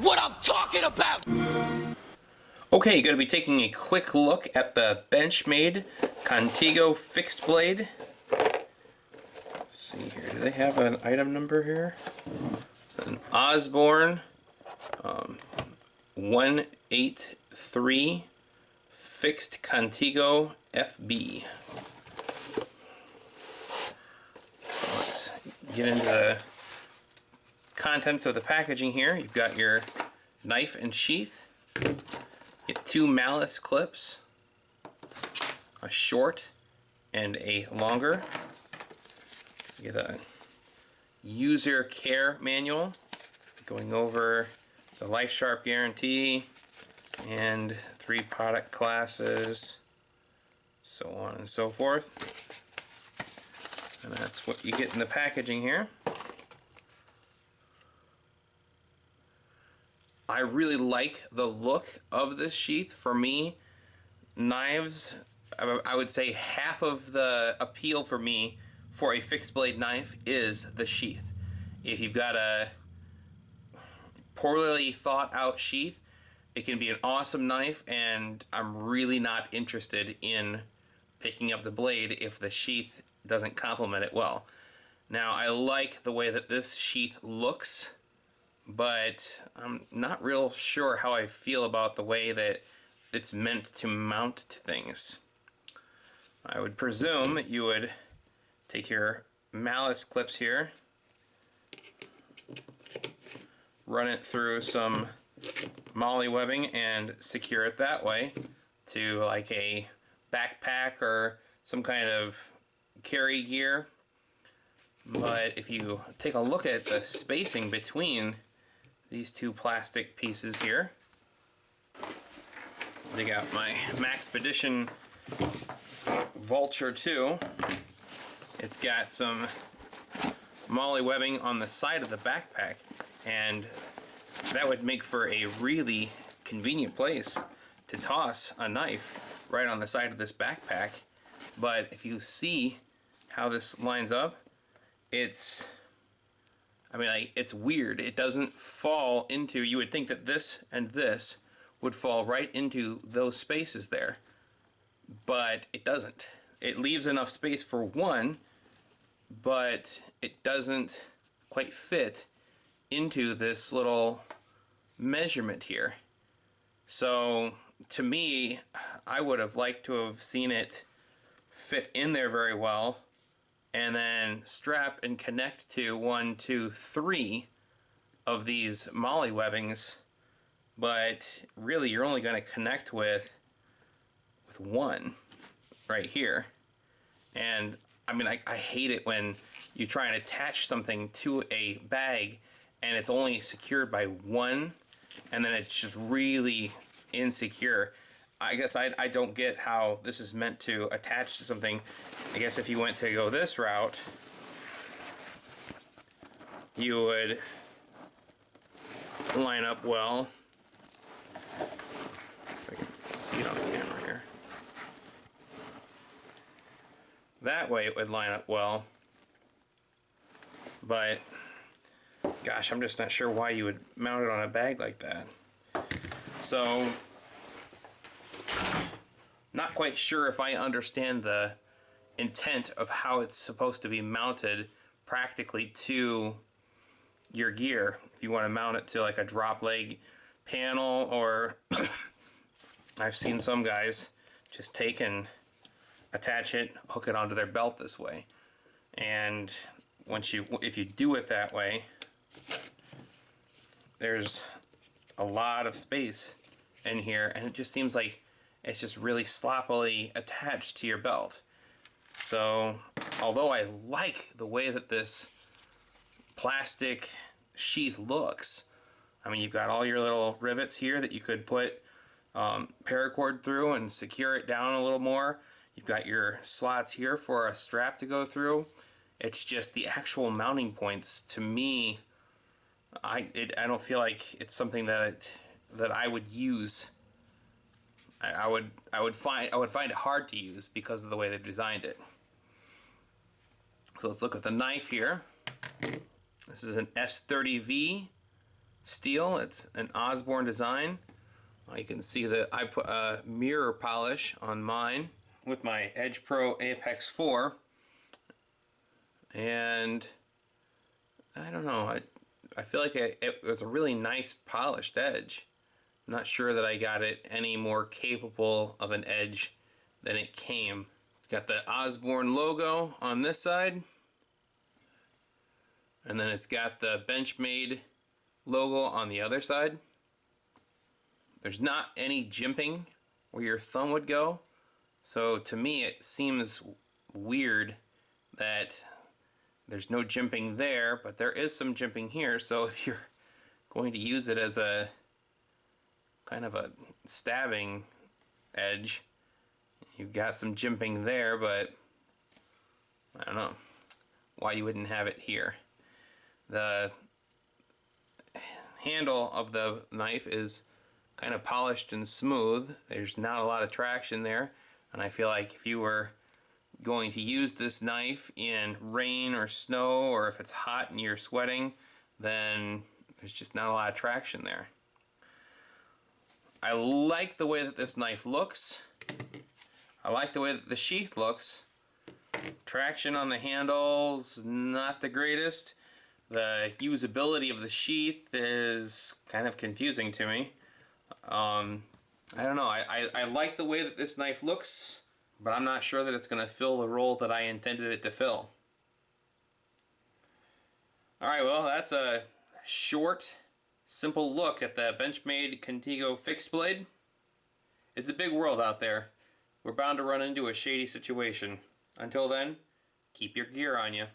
what I'm talking about! Okay, going to be taking a quick look at the Benchmade Contego fixed blade. Let's see here, do they have an item number here? It's an Osborne 183 fixed Contego FB. So let's get into the contents of the packaging here. You've got your knife and sheath. Get 2 malice clips, a short and a longer. You get a user care manual going over the Life Sharp guarantee and 3 product classes, so on and so forth. And that's what you get in the packaging here. I really like the look of this sheath. For me, knives, I would say half of the appeal for me for a fixed blade knife is the sheath. If you've got a poorly thought out sheath, it can be an awesome knife, and I'm really not interested in picking up the blade if the sheath doesn't complement it well. Now, I like the way that this sheath looks, but I'm not real sure how I feel about the way that it's meant to mount to things. I would presume that you would take your malice clips here, run it through some molly webbing and secure it that way to like a backpack or some kind of carry gear. But if you take a look at the spacing between these 2 plastic pieces here, I got my Maxpedition Vulture 2. It's got some molly webbing on the side of the backpack, and that would make for a really convenient place to toss a knife right on the side of this backpack. But if you see how this lines up, it's weird. It doesn't fall into, you would think that this and this would fall right into those spaces there, but it doesn't. It leaves enough space for one, but it doesn't quite fit into this little measurement here. So to me, I would have liked to have seen it fit in there very well, and then strap and connect to 1, 2, 3 of these molly webbings, but really you're only going to connect with 1 right here. And I hate it when you try and attach something to a bag and it's only secured by 1, and then it's just really insecure. I guess I don't get how this is meant to attach to something. I guess if you went to go this route, you would line up well. If I can see it on the camera here. That way it would line up well. But gosh, I'm just not sure why you would mount it on a bag like that. So, not quite sure if I understand the intent of how it's supposed to be mounted practically to your gear. If you want to mount it to like a drop leg panel, or I've seen some guys just take and attach it, hook it onto their belt this way. And if you do it that way, there's a lot of space in here, and it just seems like it's just really sloppily attached to your belt. So although I like the way that this plastic sheath looks, you've got all your little rivets here that you could put paracord through and secure it down a little more. You've got your slots here for a strap to go through. It's just the actual mounting points, to me, I don't feel like it's something that I would use. I would find it hard to use because of the way they've designed it. So let's look at the knife here. This is an S30V steel. It's an Osborne design. You can see that I put a mirror polish on mine with my Edge Pro Apex 4. And I don't know, I feel like it was a really nice polished edge. I'm not sure that I got it any more capable of an edge than it came. It's got the Osborne logo on this side, and then it's got the Benchmade logo on the other side. There's not any jimping where your thumb would go, so to me it seems weird that there's no jimping there, but there is some jimping here. So if you're going to use it as a kind of a stabbing edge, you've got some jimping there, but I don't know why you wouldn't have it here. The handle of the knife is kind of polished and smooth. There's not a lot of traction there, and I feel like if you were going to use this knife in rain or snow, or if it's hot and you're sweating, then there's just not a lot of traction there. I like the way that this knife looks. I like the way that the sheath looks. Traction on the handle's not the greatest. The usability of the sheath is kind of confusing to me. I don't know. I like the way that this knife looks, but I'm not sure that it's going to fill the role that I intended it to fill. Alright, well, that's a short, simple look at the Benchmade Contego fixed blade. It's a big world out there. We're bound to run into a shady situation. Until then, keep your gear on you.